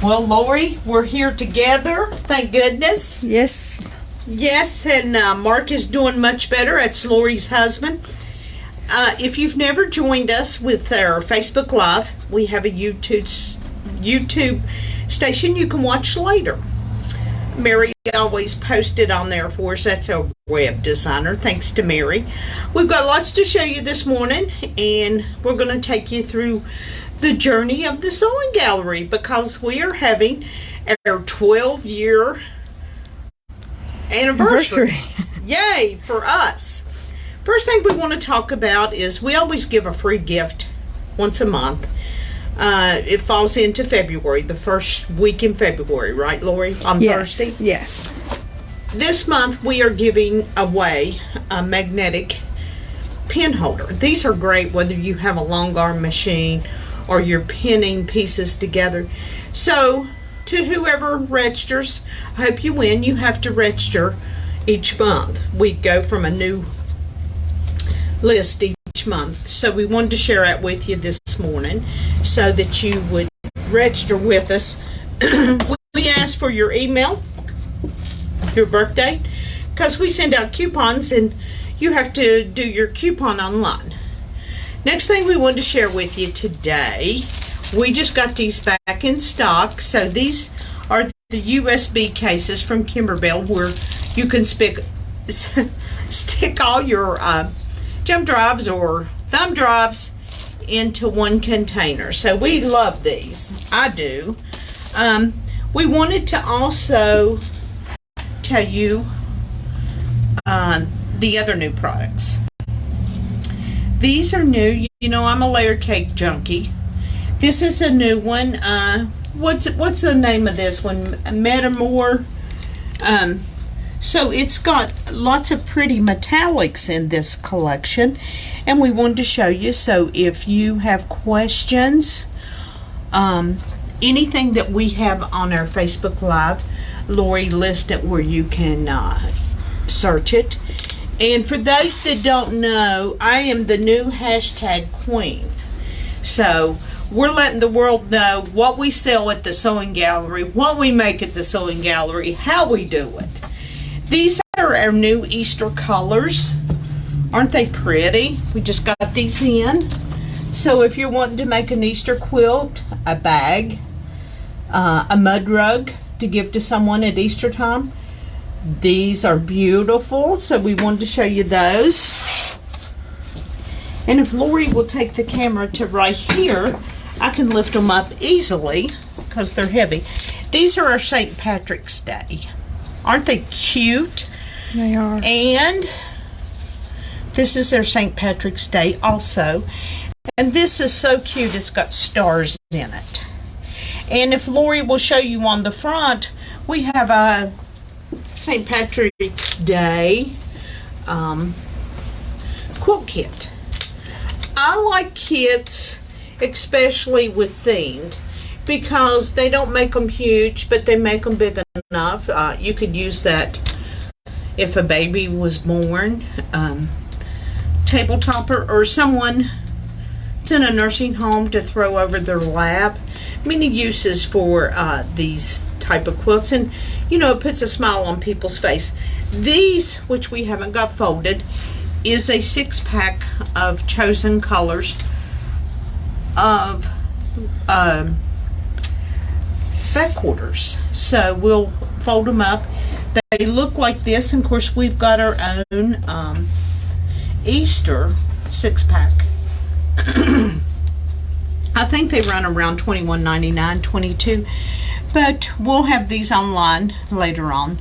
Well, Lori, we're here together. Thank goodness. Yes. Yes, and Mark is doing much better. That's Lori's husband. If you've never joined us with our Facebook Live, we have a YouTube station you can watch later. Mary always posted on there for us. That's our web designer. Thanks to Mary. We've got lots to show you this morning, and we're going to take you through the journey of the sewing gallery because we are having our 12-year anniversary. Yay for us. First thing we want to talk about is we always give a free gift once a month. It falls into February, the first week in February, right, Lori? On Thursday? Yes. This month we are giving away a magnetic pin holder. These are great whether you have a long arm machine or you're pinning pieces together. So, to whoever registers, I hope you win. You have to register each month. We go from a new list each month. So we wanted to share that with you this morning so that you would register with us. We ask for your email, your birthday, because we send out coupons and you have to do your coupon online. Next thing we wanted to share with you today, we just got these back in stock. So these are the USB cases from Kimberbell where you can stick all your jump drives or thumb drives into one container. So we love these. I do. We wanted to also tell you the other new products. These are new. You know, I'm a layer cake junkie. This is a new one. What's the name of this one? Metamore. So it's got lots of pretty metallics in this collection, and we wanted to show you. So if you have questions, anything that we have on our Facebook Live, Lori listed where you can search it. And for those that don't know, I am the new hashtag queen. So we're letting the world know what we sell at the sewing gallery, what we make at the sewing gallery, how we do it. These are our new Easter colors. Aren't they pretty? We just got these in. So if you're wanting to make an Easter quilt, a bag, a mud rug to give to someone at Easter time, these are beautiful. So we wanted to show you those. And if Lori will take the camera to right here, I can lift them up easily because they're heavy. These are our St. Patrick's Day. Aren't they cute? They are. And this is their St. Patrick's Day also. And this is so cute. It's got stars in it. And if Lori will show you on the front, we have a St. Patrick's Day quilt kit. I like kits, especially with themed, because they don't make them huge, but they make them big enough. You could use that if a baby was born, table topper, or someone that's in a nursing home to throw over their lap. Many uses for these type of quilts, and you know, it puts a smile on people's face. These, which we haven't got folded, is a 6-pack of chosen colors of fat quarters. So we'll fold them up. They look like this, and of course we've got our own Easter 6-pack. I think they run around $21.99, $22, but we'll have these online later on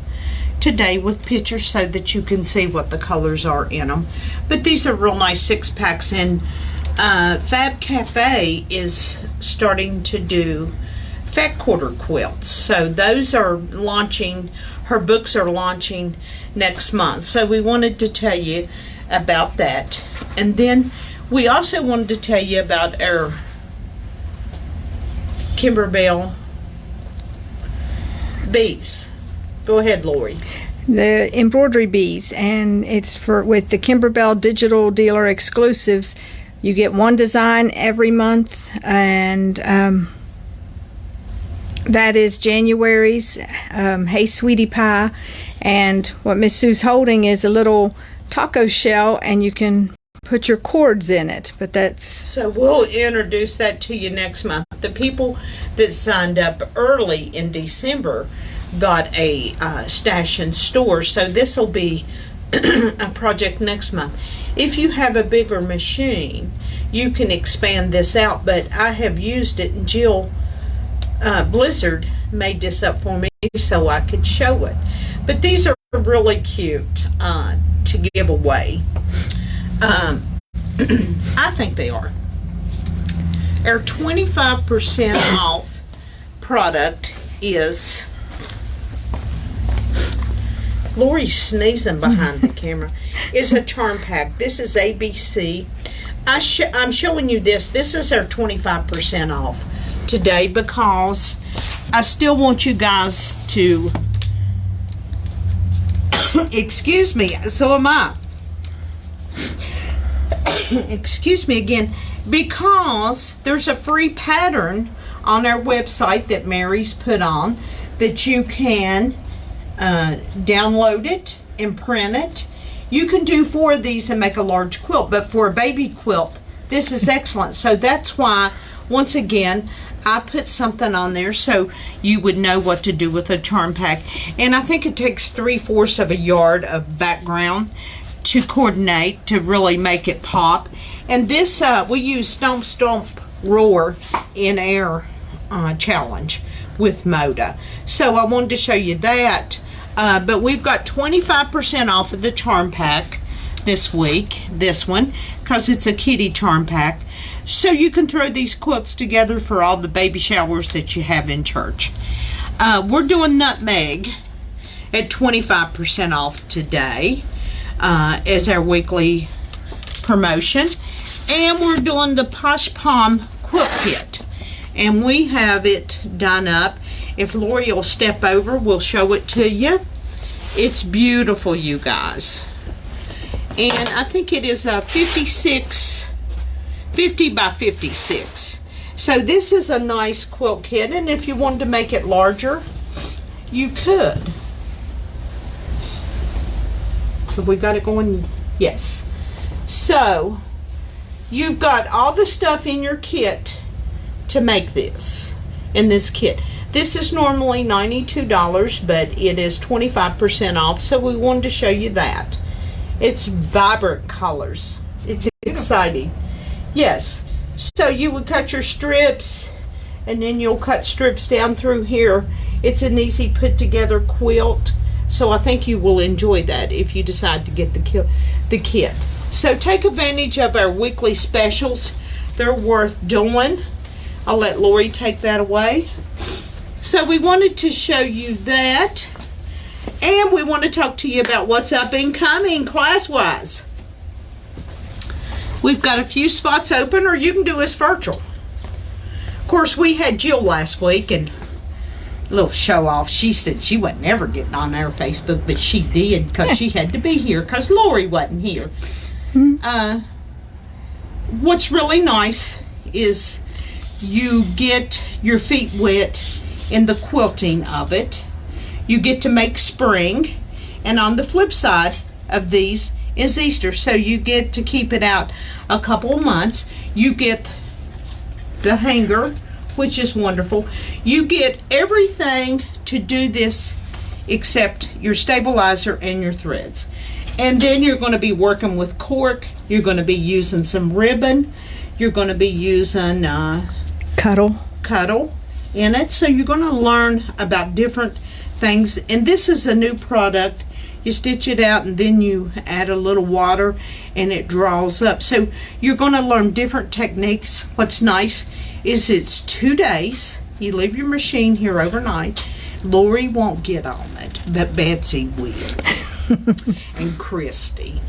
today with pictures so that you can see what the colors are in them. But these are real nice 6-packs, and Fab Cafe is starting to do fat quarter quilts. So those are launching, her books are launching next month. So we wanted to tell you about that. And then we also wanted to tell you about our Kimberbell bees. Go ahead, Lori. The embroidery bees, and it's for with the Kimberbell digital dealer exclusives. You get one design every month, and That is January's Hey Sweetie Pie, and what Miss Sue's holding is a little taco shell, and you can put your cords in it. But that's So we'll introduce that to you next month. The people that signed up early in December got a stash in store, so this will be a project next month. If you have a bigger machine, you can expand this out, but I have used it, and Jill Blizzard made this up for me so I could show it. But these are really cute to give away. I think they are. Our 25% off product is, Lori's sneezing behind the camera, is a charm pack. This is ABC. I'm showing you this. This is our 25% off today because I still want you guys to excuse me, so am I. Excuse me again, because there's a free pattern on our website that Mary's put on that you can download it and print it. You can do 4 of these and make a large quilt, but for a baby quilt, this is excellent. So that's why, once again, I put something on there so you would know what to do with a charm pack. And I think it takes 3/4 of a yard of background to coordinate to really make it pop. And this, we use Stomp Stomp Roar in our challenge with Moda. So I wanted to show you that. But we've got 25% off of the charm pack this week, this one, because it's a kitty charm pack. So you can throw these quilts together for all the baby showers that you have in church. We're doing Nutmeg at 25% off today as our weekly promotion. And we're doing the Posh Palm Quilt Kit. And we have it done up. If Lori will step over, we'll show it to you. It's beautiful, you guys. And I think it is a 50 by 56. So this is a nice quilt kit, and if you wanted to make it larger, you could. So we got it going, yes. So you've got all the stuff in your kit to make this, in this kit. This is normally $92, but it is 25% off, so we wanted to show you that. It's vibrant colors. It's exciting. Yes. So you would cut your strips, and then you'll cut strips down through here. It's an easy put together quilt, so I think you will enjoy that if you decide to get the kit. So take advantage of our weekly specials. They're worth doing. I'll let Lori take that away. So we wanted to show you that, and we want to talk to you about what's up and coming class-wise. We've got a few spots open, or you can do us virtual. Of course, we had Jill last week, and a little show off. She said she wasn't ever getting on our Facebook, but she did because she had to be here because Lori wasn't here. What's really nice is you get your feet wet in the quilting of it. You get to make spring, and on the flip side of these is Easter, so you get to keep it out a couple of months. You get the hanger, which is wonderful. You get everything to do this except your stabilizer and your threads. And then you're going to be working with cork. You're going to be using some ribbon. You're going to be using cuddle in it. So you're going to learn about different things. And this is a new product. You stitch it out and then you add a little water and it draws up. So you're going to learn different techniques. What's nice is it's 2 days. You leave your machine here overnight. Lori won't get on it, but Betsy will. And Christy.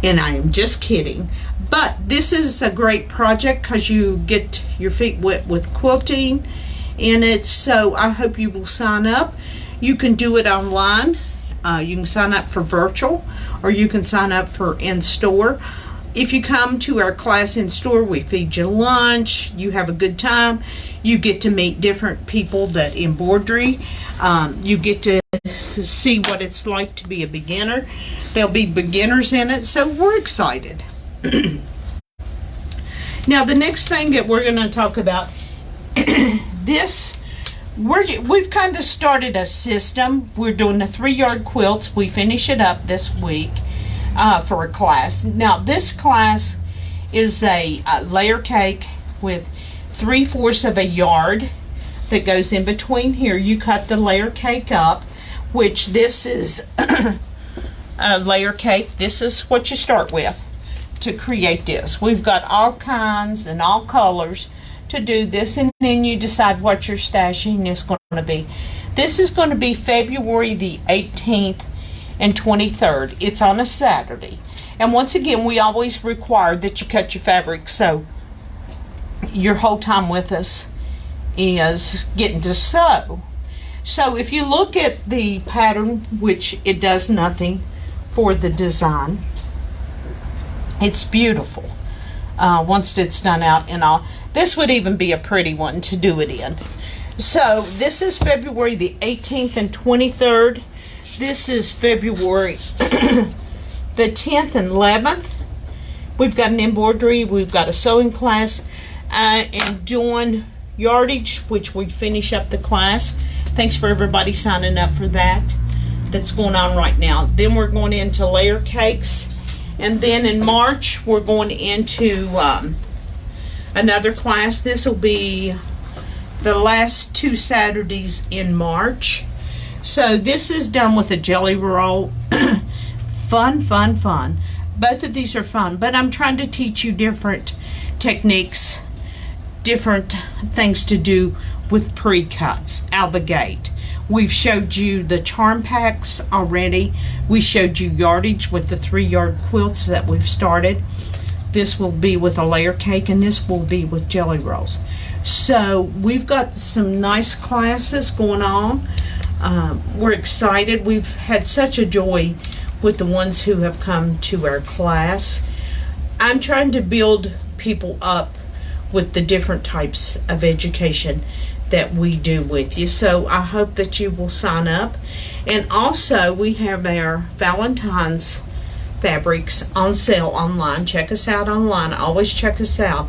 And I am just kidding. But this is a great project because you get your feet wet with quilting in it. So I hope you will sign up. You can do it online. You can sign up for virtual, or you can sign up for in-store. if you come to our class in store, we feed you lunch, you have a good time, you get to meet different people that embroidery, you get to see what it's like to be a beginner. There'll be beginners in it, so we're excited. Now the next thing that we're going to talk about, we've kind of started a system. We're doing the 3-yard quilts. We finish it up this week for a class. Now this class is a layer cake with 3/4 of a yard that goes in between here. You cut the layer cake up, which this is a layer cake. This is what you start with to create this. We've got all kinds and all colors to do this, and then you decide what your stashing is going to be. This is going to be February the 18th and 23rd. It's on a Saturday. And once again, we always require that you cut your fabric, so your whole time with us is getting to sew. So if you look at the pattern, which it does nothing for the design, it's beautiful once it's done out and all. This would even be a pretty one to do it in. So this is February the 18th and 23rd. This is February the 10th and 11th. We've got an embroidery, we've got a sewing class, and doing yardage, which we finish up the class. Thanks for everybody signing up for that. That's going on right now. Then we're going into layer cakes, and then in March we're going into another class. This will be the last 2 Saturdays in March. So this is done with a jelly roll. Fun, fun, fun. Both of these are fun, but I'm trying to teach you different techniques, different things to do with pre-cuts out the gate. We've showed you the charm packs already. We showed you yardage with the 3-yard quilts that we've started. This will be with a layer cake, and this will be with jelly rolls. So we've got some nice classes going on. We're excited. We've had such a joy with the ones who have come to our class. I'm trying to build people up with the different types of education that we do with you. So I hope that you will sign up. And also we have our Valentine's fabrics on sale online. Check us out online. Always check us out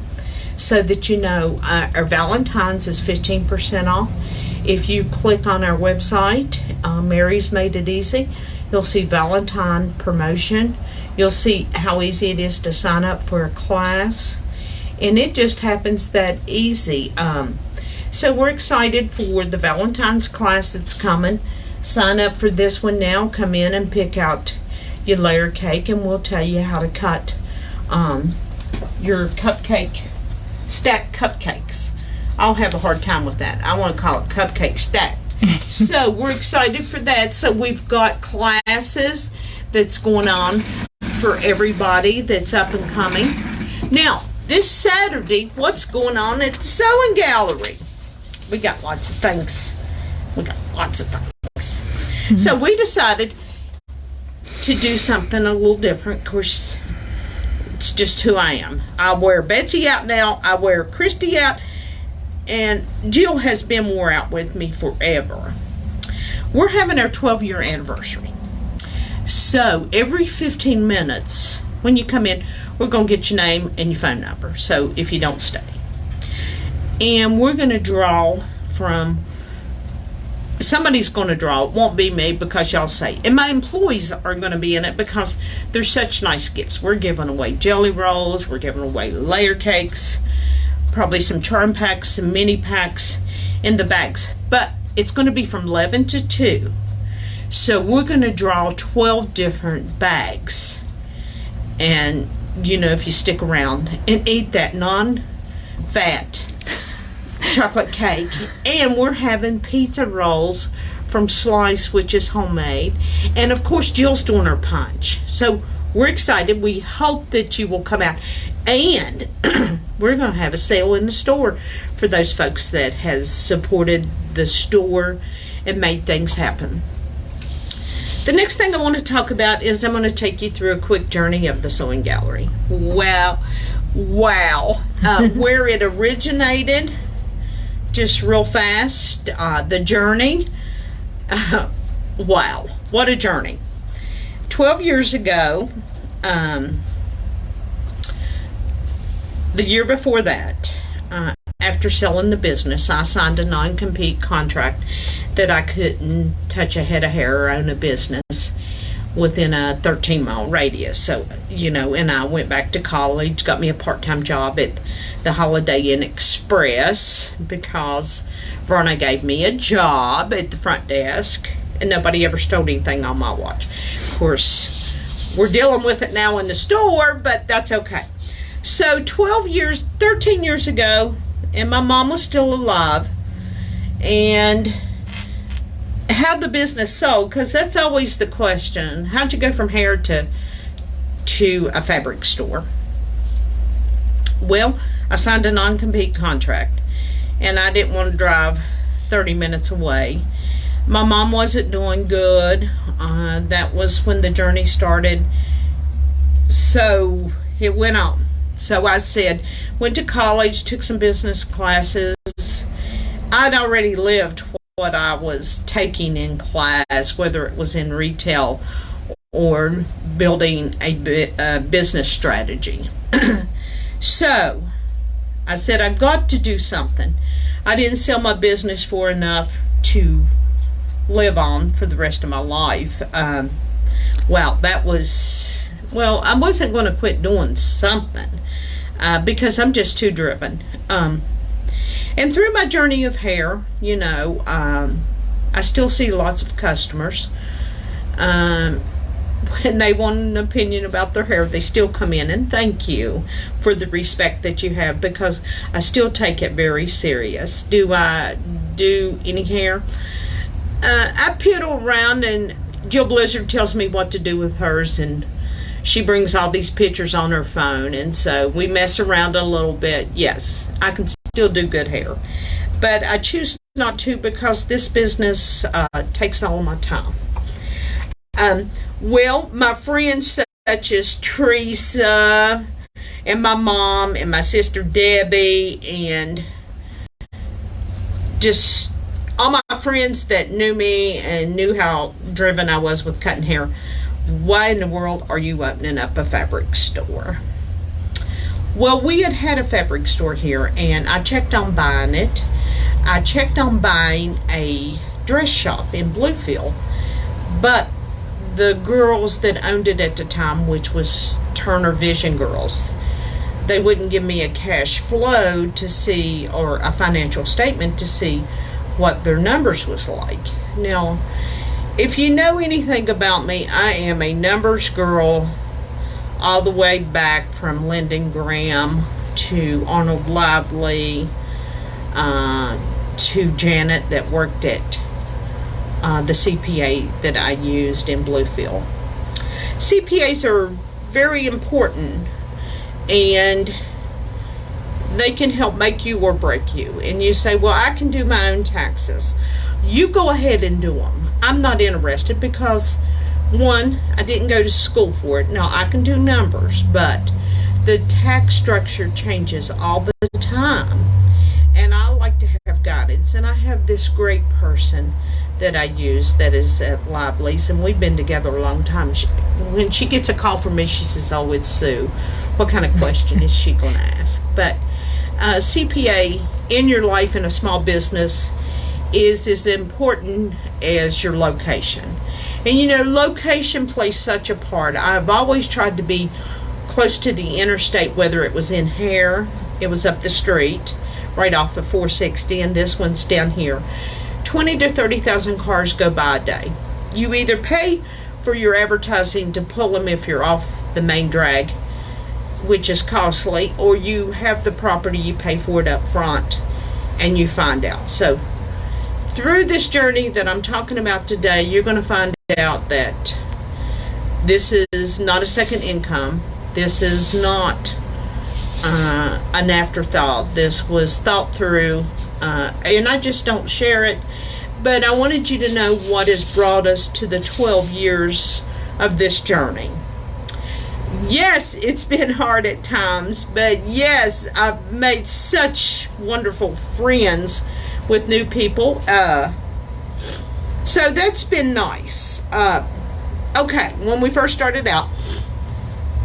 so that you know our Valentine's is 15% off. If you click on our website, Mary's Made It Easy, you'll see Valentine promotion. You'll see how easy it is to sign up for a class, and it just happens that easy. So we're excited for the Valentine's class that's coming. Sign up for this one now. Come in and pick out your layer cake, and we'll tell you how to cut your cupcake, stacked cupcakes. I'll have a hard time with that. I want to call it cupcake stacked. So we're excited for that. So we've got classes that's going on for everybody that's up and coming. Now, this Saturday, what's going on at the Sewing Gallery? We got lots of things. We got lots of things. So we decided to do something a little different. Of course, it's just who I am. I wear Betsy out now. I wear Christy out. And Jill has been wore out with me forever. We're having our 12-year anniversary. So every 15 minutes when you come in, we're going to get your name and your phone number, so if you don't stay. And we're going to draw from, somebody's going to draw. It won't be me because y'all say. And my employees are going to be in it because they're such nice gifts. We're giving away jelly rolls. We're giving away layer cakes. Probably some charm packs, some mini packs in the bags. But it's going to be from 11 to 2. So we're going to draw 12 different bags. And, you know, if you stick around and eat that non-fat chocolate cake. And we're having pizza rolls from Slice, which is homemade. And, of course, Jill's doing her punch. So we're excited. We hope that you will come out. And we're going to have a sale in the store for those folks that has supported the store and made things happen. The next thing I want to talk about is I'm going to take you through a quick journey of the sewing gallery. Wow. Where it originated, just real fast, the journey. Wow, what a journey. 12 years ago, the year before that, after selling the business, I signed a non-compete contract that I couldn't touch a head of hair or own a business within a 13-mile radius. So, and I went back to college, got me a part-time job at the Holiday Inn Express because Verna gave me a job at the front desk, and nobody ever stole anything on my watch. Of course, we're dealing with it now in the store, but that's okay. So 13 years ago, and my mom was still alive, and how'd the business sold? Because that's always the question. How'd you go from hair to a fabric store? Well, I signed a non-compete contract, and I didn't want to drive 30 minutes away. My mom wasn't doing good. That was when the journey started. So it went on. So I went to college, took some business classes. I'd already lived what I was taking in class, whether it was in retail or building a business strategy. So I said, I've got to do something. I didn't sell my business for enough to live on for the rest of my life. I wasn't going to quit doing something because I'm just too driven. And through my journey of hair, I still see lots of customers. When they want an opinion about their hair, they still come in, and thank you for the respect that you have, because I still take it very serious. Do I do any hair? I piddle around, and Jill Blizzard tells me what to do with hers, and she brings all these pictures on her phone, and so we mess around a little bit. Yes, I can still do good hair, but I choose not to because this business takes all of my time. My friends such as Teresa and my mom and my sister Debbie and just all my friends that knew me and knew how driven I was with cutting hair, why in the world are you opening up a fabric store? Well, we had a fabric store here, and I checked on buying it. I checked on buying a dress shop in Bluefield, but the girls that owned it at the time, which was Turner Vision Girls, they wouldn't give me a cash flow to see, or a financial statement to see what their numbers was like. Now, if you know anything about me, I am a numbers girl all the way back from Lyndon Graham to Arnold Lively to Janet that worked at the CPA that I used in Bluefield. CPAs are very important, and they can help make you or break you. And you say, well, I can do my own taxes. You go ahead and do them. I'm not interested because, one, I didn't go to school for it. Now, I can do numbers, but the tax structure changes all the time. And I like to have guidance. And I have this great person that I use that is at Lively's, and we've been together a long time. When she gets a call from me, she says, oh, it's Sue. What kind of question is she going to ask? But CPA in your life in a small business is as important as your location. And location plays such a part. I've always tried to be close to the interstate, whether it was in hair, it was up the street, right off of 460, and this one's down here. 20 to 30,000 cars go by a day. You either pay for your advertising to pull them if you're off the main drag, which is costly, or you have the property, you pay for it up front, and you find out. So through this journey that I'm talking about today, you're going to find out that this is not a second income. This is not an afterthought. This was thought through, and I just don't share it but I wanted you to know what has brought us to the 12 years of this journey. Yes, it's been hard at times, but yes, I've made such wonderful friends with new people. So that's been nice. Okay, when we first started out,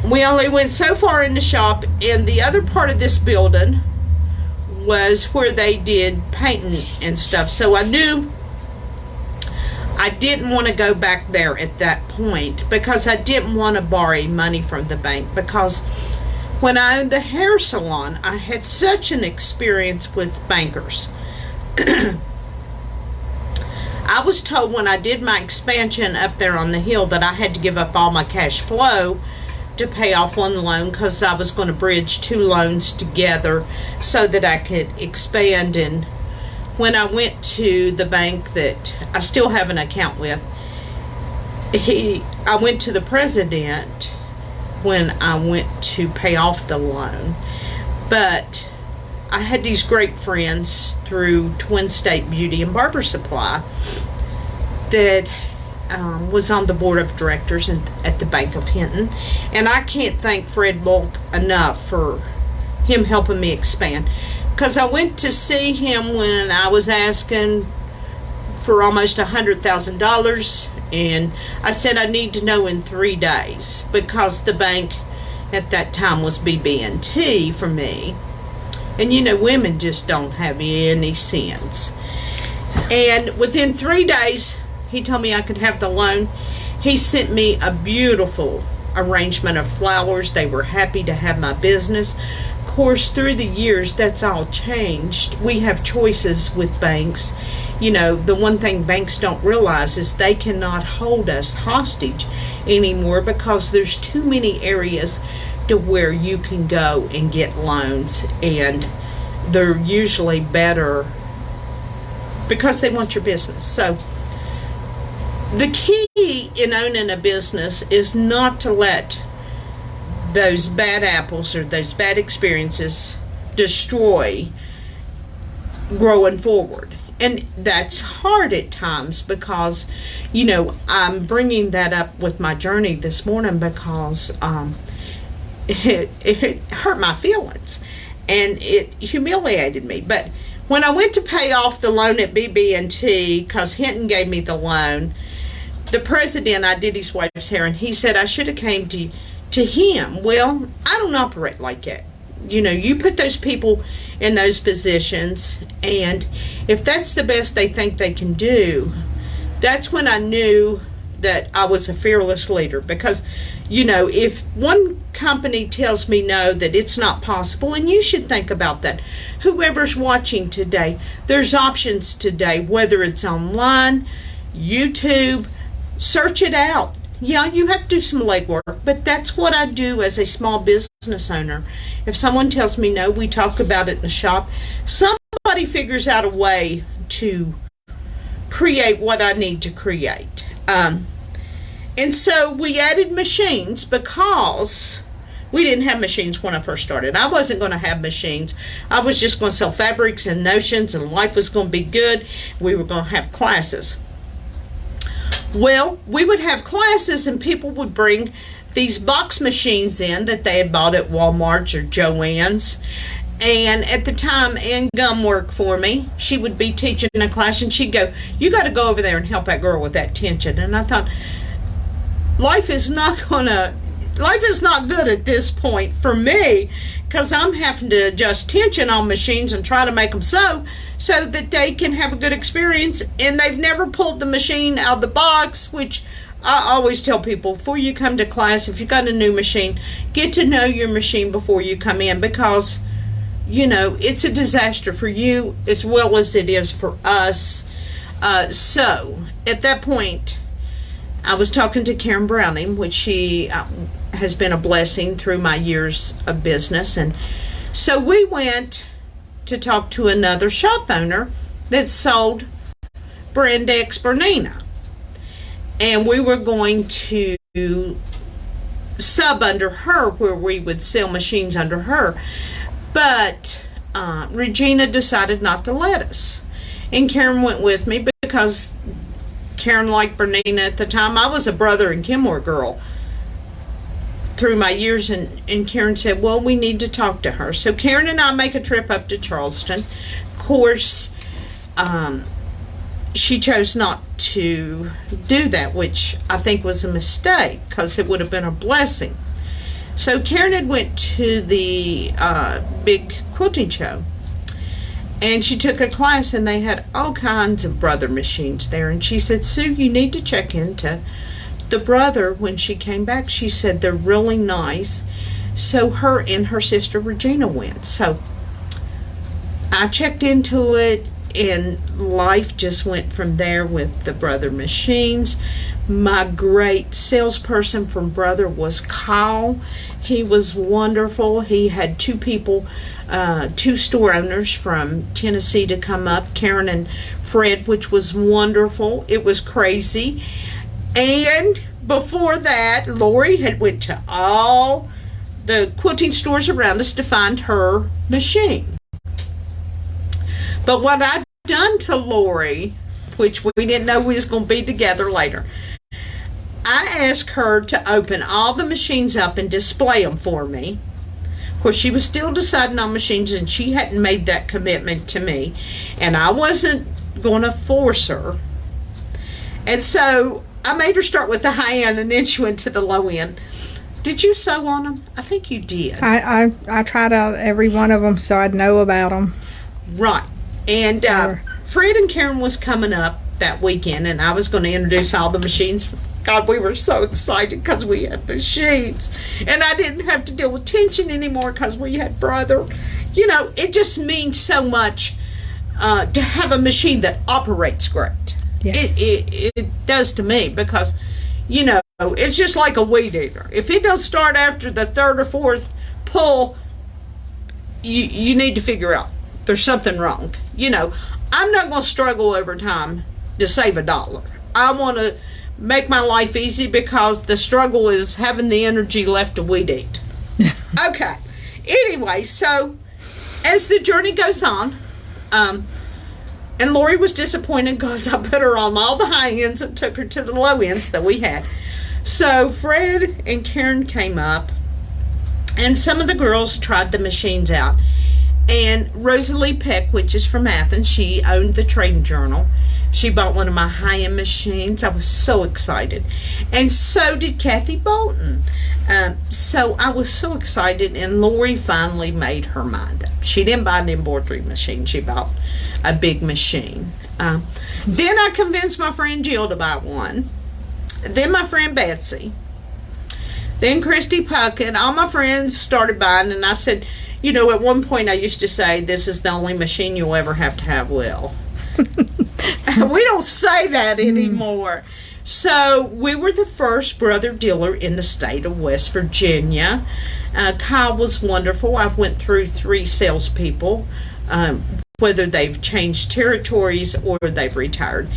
we only went so far in the shop, and the other part of this building was where they did painting and stuff. So I knew I didn't want to go back there at that point because I didn't want to borrow money from the bank, because when I owned the hair salon, I had such an experience with bankers. I was told when I did my expansion up there on the hill that I had to give up all my cash flow to pay off one loan, because I was going to bridge two loans together so that I could expand. And when I went to the bank that I still have an account with, I went to the president when I went to pay off the loan. But I had these great friends through Twin State Beauty and Barber Supply that was on the board of directors at the Bank of Hinton, and I can't thank Fred Bulk enough for him helping me expand, because I went to see him when I was asking for almost $100,000, and I said I need to know in 3 days, because the bank at that time was BB&T for me, and you know, women just don't have any sense. And within 3 days he told me I could have the loan. He sent me a beautiful arrangement of flowers. They were happy to have my business. Of course, through the years, that's all changed. We have choices with banks. You know, the one thing banks don't realize is they cannot hold us hostage anymore, because there's too many areas to where you can go and get loans, and they're usually better because they want your business. So the key in owning a business is not to let those bad apples or those bad experiences destroy growing forward. And that's hard at times, because, you know, I'm bringing that up with my journey this morning because it hurt my feelings and it humiliated me. But when I went to pay off the loan at BB&T, because Hinton gave me the loan, the president, I did his wife's hair, and he said I should have came to him. Well, I don't operate like that. You know, you put those people in those positions, and if that's the best they think they can do, that's when I knew that I was a fearless leader. Because, you know, if one company tells me no, that it's not possible, and you should think about that. Whoever's watching today, there's options today, whether it's online, YouTube, search it out. Yeah, you have to do some legwork, but that's what I do as a small business owner. If someone tells me no, we talk about it in the shop. Somebody figures out a way to create what I need to create. And so we added machines, because we didn't have machines when I first started. I wasn't going to have machines. I was just going to sell fabrics and notions, and life was going to be good. We were going to have classes. Well, we would have classes, and people would bring these box machines in that they had bought at Walmart's or Joann's. And at the time, Ann Gum worked for me. She would be teaching a class, and she'd go, "You got to go over there and help that girl with that tension." And I thought, life is not good at this point for me, because I'm having to adjust tension on machines and try to make them so that they can have a good experience. And they've never pulled the machine out of the box, which I always tell people, before you come to class, if you got a new machine, get to know your machine before you come in, because, you know, it's a disaster for you as well as it is for us. So at that point, I was talking to Karen Browning, which she has been a blessing through my years of business. And so we went to talk to another shop owner that sold Brand X Bernina. And we were going to sub under her, where we would sell machines under her. But Regina decided not to let us. And Karen went with me, because because Karen liked Bernina at the time. I was a Brother and Kenmore girl through my years, and Karen said, well, we need to talk to her. So Karen and I make a trip up to Charleston. Of course, she chose not to do that, which I think was a mistake, because it would have been a blessing. So Karen had went to the big quilting show, and she took a class, and they had all kinds of Brother machines there. And she said, Sue, you need to check into the Brother. When she came back, she said they're really nice. So her and her sister Regina went. So I checked into it, and life just went from there with the Brother machines. My great salesperson from Brother was Kyle. He was wonderful. He had two people, two store owners from Tennessee to come up, Karen and Fred, which was wonderful. It was crazy. And before that, Lori had went to all the quilting stores around us to find her machine. But what I'd done to Lori, which we didn't know we was going to be together later, I asked her to open all the machines up and display them for me. Of course, she was still deciding on machines, and she hadn't made that commitment to me, and I wasn't going to force her. And so I made her start with the high end, and then she went to the low end. Did you sew on them? I think you did. I tried out every one of them so I'd know about them. Right. And Fred and Karen was coming up that weekend, and I was going to introduce all the machines. God, we were so excited because we had machines, and I didn't have to deal with tension anymore because we had Brother. You know, it just means so much to have a machine that operates great. Yes. It does to me, because, you know, it's just like a weed eater. If it don't start after the third or fourth pull, you need to figure out there's something wrong. You know, I'm not going to struggle over time to save $1. I want to make my life easy, because the struggle is having the energy left to weed eat. Okay. Anyway, so as the journey goes on, and Lori was disappointed because I put her on all the high ends and took her to the low ends that we had. So Fred and Karen came up, and some of the girls tried the machines out. And Rosalie Peck, which is from Athens, she owned the Trading Journal. She bought one of my high-end machines. I was so excited. And so did Kathy Bolton. So I was so excited, and Lori finally made her mind up. She didn't buy an embroidery machine. She bought a big machine. Then I convinced my friend Jill to buy one. Then my friend Betsy. Then Christy Puckett. All my friends started buying, and I said, you know, at one point I used to say, this is the only machine you'll ever have to have, Will. We don't say that anymore. So we were the first Brother dealer in the state of West Virginia. Kyle was wonderful. I went through 3 salespeople, whether they've changed territories or they've retired.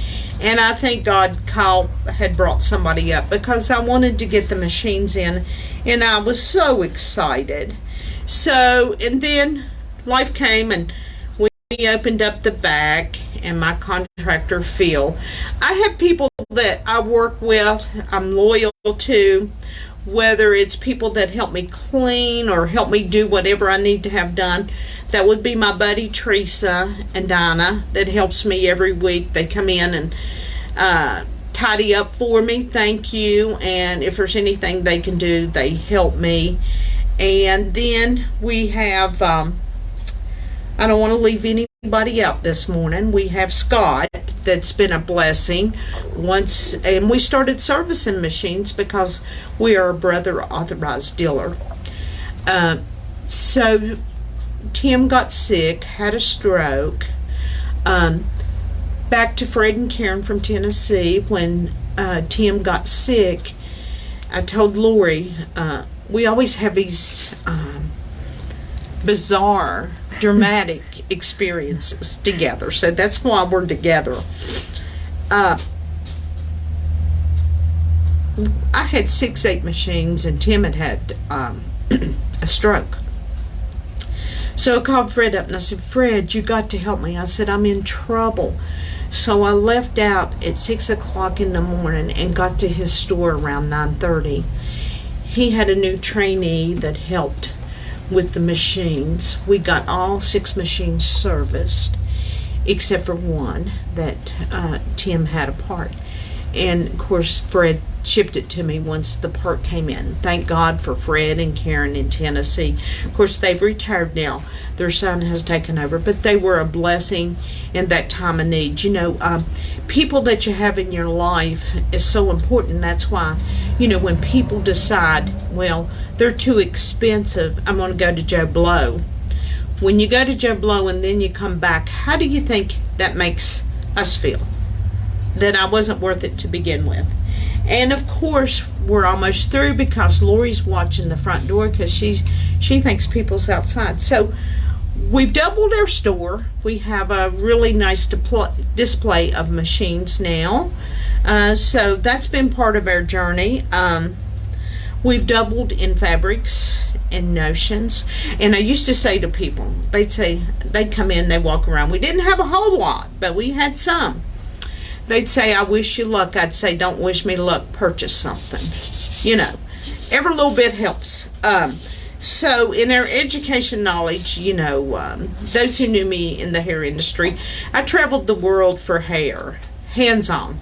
And I thank God Kyle had brought somebody up, because I wanted to get the machines in, and I was so excited. So, and then life came, and we opened up the back, and my contractor, Phil. I have people that I work with, I'm loyal to, whether it's people that help me clean or help me do whatever I need to have done. That would be my buddy Teresa and Dinah that helps me every week. They come in and tidy up for me. Thank you. And if there's anything they can do, they help me. And then we have, I don't want to leave anybody out this morning. We have Scott, that's been a blessing once, and we started servicing machines because we are a Brother authorized dealer. So Tim got sick, had a stroke. Back to Fred and Karen from Tennessee. When Tim got sick, I told Lori, we always have these bizarre, dramatic experiences together, so that's why we're together. I had 6-8 machines, and Tim had a stroke. So I called Fred up, and I said, Fred, you got to help me. I said, I'm in trouble. So I left out at 6 o'clock in the morning and got to his store around 9:30. He had a new trainee that helped with the machines. We got all 6 machines serviced, except for one that Tim had a part. And of course, Fred shipped it to me once the part came in. Thank God for Fred and Karen in Tennessee. Of course, they've retired now. Their son has taken over, but they were a blessing in that time of need. You know, people that you have in your life is so important. That's why, you know, when people decide, well, they're too expensive, I'm going to go to Joe Blow. When you go to Joe Blow and then you come back, how do you think that makes us feel? That I wasn't worth it to begin with. And of course, we're almost through because Lori's watching the front door because she thinks people's outside. So we've doubled our store. We have a really nice display of machines now. So that's been part of our journey. We've doubled in fabrics and notions. And I used to say to people, they'd come in, they walk around. We didn't have a whole lot, but we had some. They'd say, I wish you luck. I'd say, don't wish me luck, purchase something. You know, every little bit helps. So in our education knowledge, you know, those who knew me in the hair industry, I traveled the world for hair, hands-on.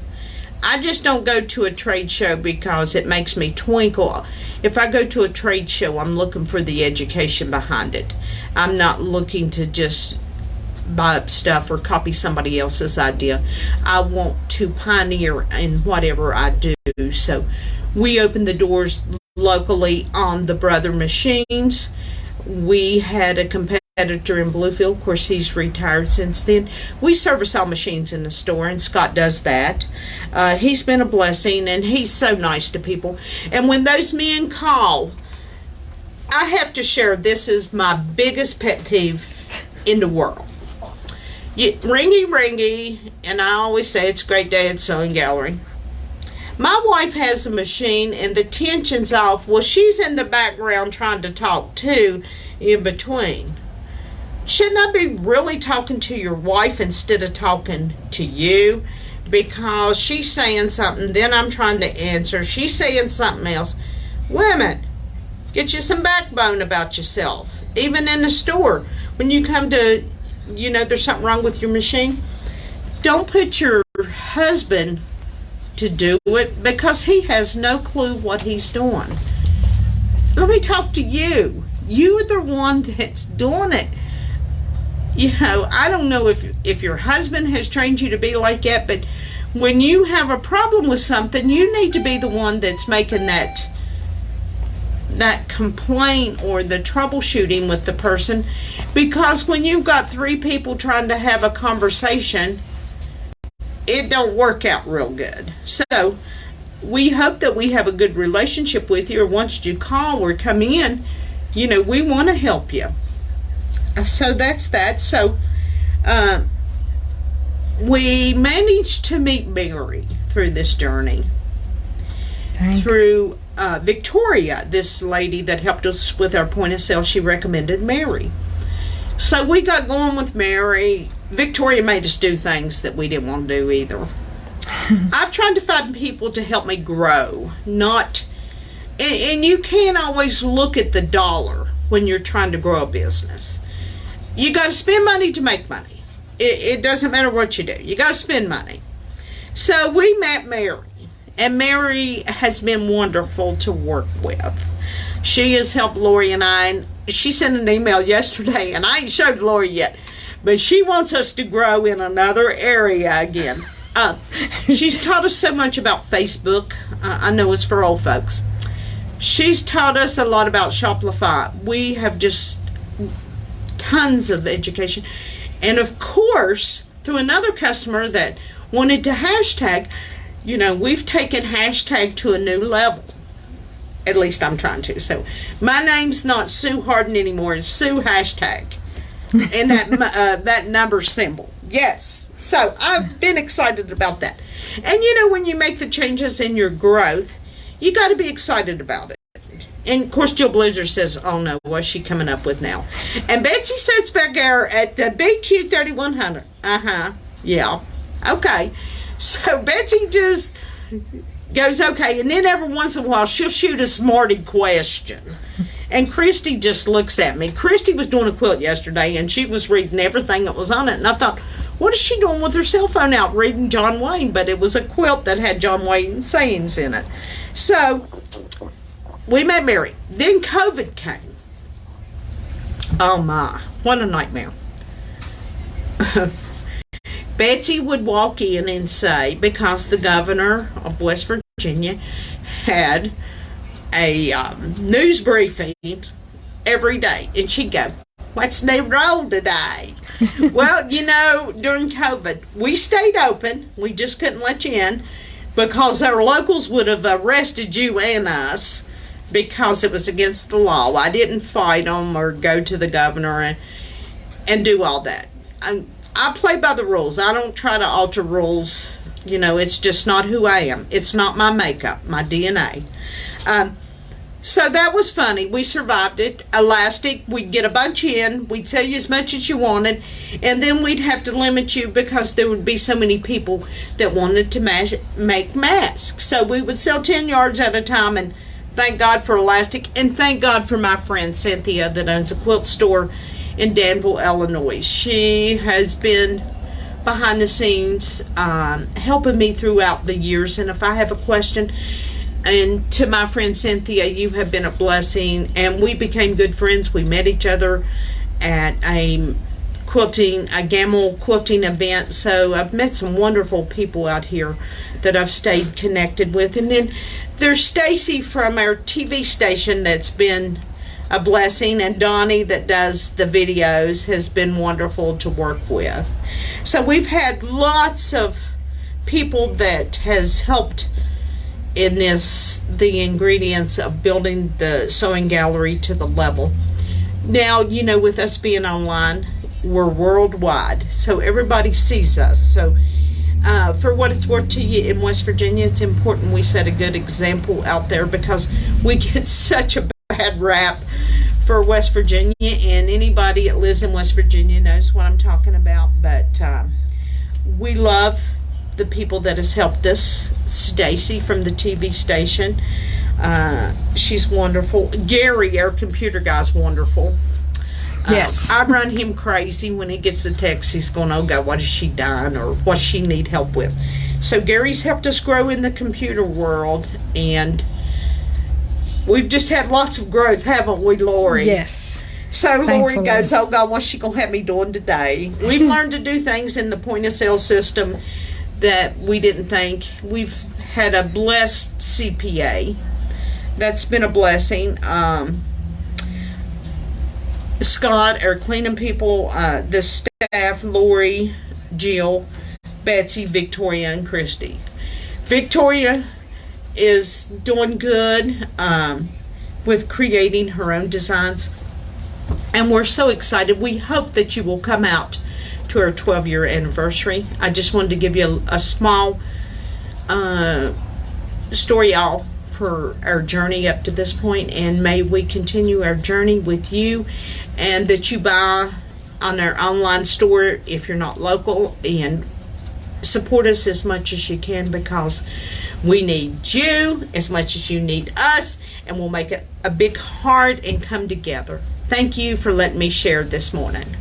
I just don't go to a trade show because it makes me twinkle. If I go to a trade show, I'm looking for the education behind it. I'm not looking to just buy up stuff or copy somebody else's idea. I want to pioneer in whatever I do. So we opened the doors locally on the Brother machines. We had a competitor in Bluefield. Of course, he's retired since then. We service all machines in the store, and Scott does that. He's been a blessing, and he's so nice to people. And when those men call, I have to share, this is my biggest pet peeve in the world. Ringy, and I always say it's a great day at Sewing Gallery. My wife has a machine and the tension's off. Well, she's in the background trying to talk too in between. Shouldn't I be really talking to your wife instead of talking to you? Because she's saying something, then I'm trying to answer. She's saying something else. Women, get you some backbone about yourself. Even in the store, when you come to, you know, there's something wrong with your machine, don't put your husband to do it because he has no clue what he's doing. Let me talk to you. You're the one that's doing it. You know, I don't know if your husband has trained you to be like that, but when you have a problem with something, you need to be the one that's making that complaint or the troubleshooting with the person, because when you've got 3 people trying to have a conversation, it don't work out real good. So we hope that we have a good relationship with you, or once you call or come in, you know, we want to help you. So that's that. So we managed to meet Mary through this journey. Through Victoria, this lady that helped us with our point of sale, she recommended Mary. So we got going with Mary. Victoria made us do things that we didn't want to do either. I've tried to find people to help me grow, and you can't always look at the dollar when you're trying to grow a business. You got to spend money to make money. It doesn't matter what you do. You got to spend money. So we met Mary. And Mary has been wonderful to work with. She has helped Lori and I. And she sent an email yesterday, and I ain't showed Lori yet, but she wants us to grow in another area again. She's taught us so much about Facebook. I know it's for old folks. She's taught us a lot about Shopify. We have just tons of education. And of course, through another customer that wanted to hashtag, you know, we've taken hashtag to a new level. At least I'm trying to. So my name's not Sue Harden anymore. It's Sue hashtag. And that number symbol. Yes. So I've been excited about that. And you know, when you make the changes in your growth, you got to be excited about it. And of course, Jill Blizzard says, oh no, what's she coming up with now? And Betsy sits back there at the BQ 3100. Yeah. Okay. So Betsy just goes, okay, and then every once in a while she'll shoot a smarty question. And Christy just looks at me. Christy was doing a quilt yesterday, and she was reading everything that was on it. And I thought, what is she doing with her cell phone out reading John Wayne? But it was a quilt that had John Wayne sayings in it. So we met Mary. Then COVID came. Oh my, what a nightmare. Betsy would walk in and say, because the governor of West Virginia had a news briefing every day, and she'd go, what's the roll today? Well, you know, during COVID, we stayed open. We just couldn't let you in because our locals would have arrested you and us because it was against the law. I didn't fight them or go to the governor and do all that. I play by the rules. I don't try to alter rules. You know, it's just not who I am. It's not my makeup, my DNA. So that was funny. We survived it. Elastic, we'd get a bunch in. We'd sell you as much as you wanted. And then we'd have to limit you because there would be so many people that wanted to make masks. So we would sell 10 yards at a time, and thank God for Elastic. And thank God for my friend Cynthia that owns a quilt store in Danville, Illinois. She has been behind the scenes helping me throughout the years. And if I have a question, and to my friend Cynthia, you have been a blessing, and we became good friends. We met each other at a Gamble quilting event. So I've met some wonderful people out here that I've stayed connected with. And then there's Stacy from our TV station that's been a blessing, and Donnie that does the videos has been wonderful to work with. So we've had lots of people that has helped in the ingredients of building the sewing gallery to the level. Now, you know, with us being online, we're worldwide, so everybody sees us. So for what it's worth to you in West Virginia, it's important we set a good example out there because we get such a bad rap for West Virginia, and anybody that lives in West Virginia knows what I'm talking about. But we love the people that has helped us. Stacy from the TV station, she's wonderful. Gary, our computer guy's wonderful. Yes. I run him crazy when he gets a text. He's going, oh God, what is she done, or what she need help with? So Gary's helped us grow in the computer world, and we've just had lots of growth, haven't we, Lori? Yes. So Lori Thankfully. goes, oh God, what's she going to have me doing today? We've learned to do things in the point of sale system that we didn't think. We've had a blessed CPA. That's been a blessing. Scott, our cleaning people, the staff, Lori, Jill, Betsy, Victoria, and Christy. Victoria is doing good with creating her own designs, and we're so excited. We hope that you will come out to our 12-year anniversary. I just wanted to give you a small story all for our journey up to this point, and may we continue our journey with you, and that you buy on our online store if you're not local, and support us as much as you can, because we need you as much as you need us, and we'll make it a big heart and come together. Thank you for letting me share this morning.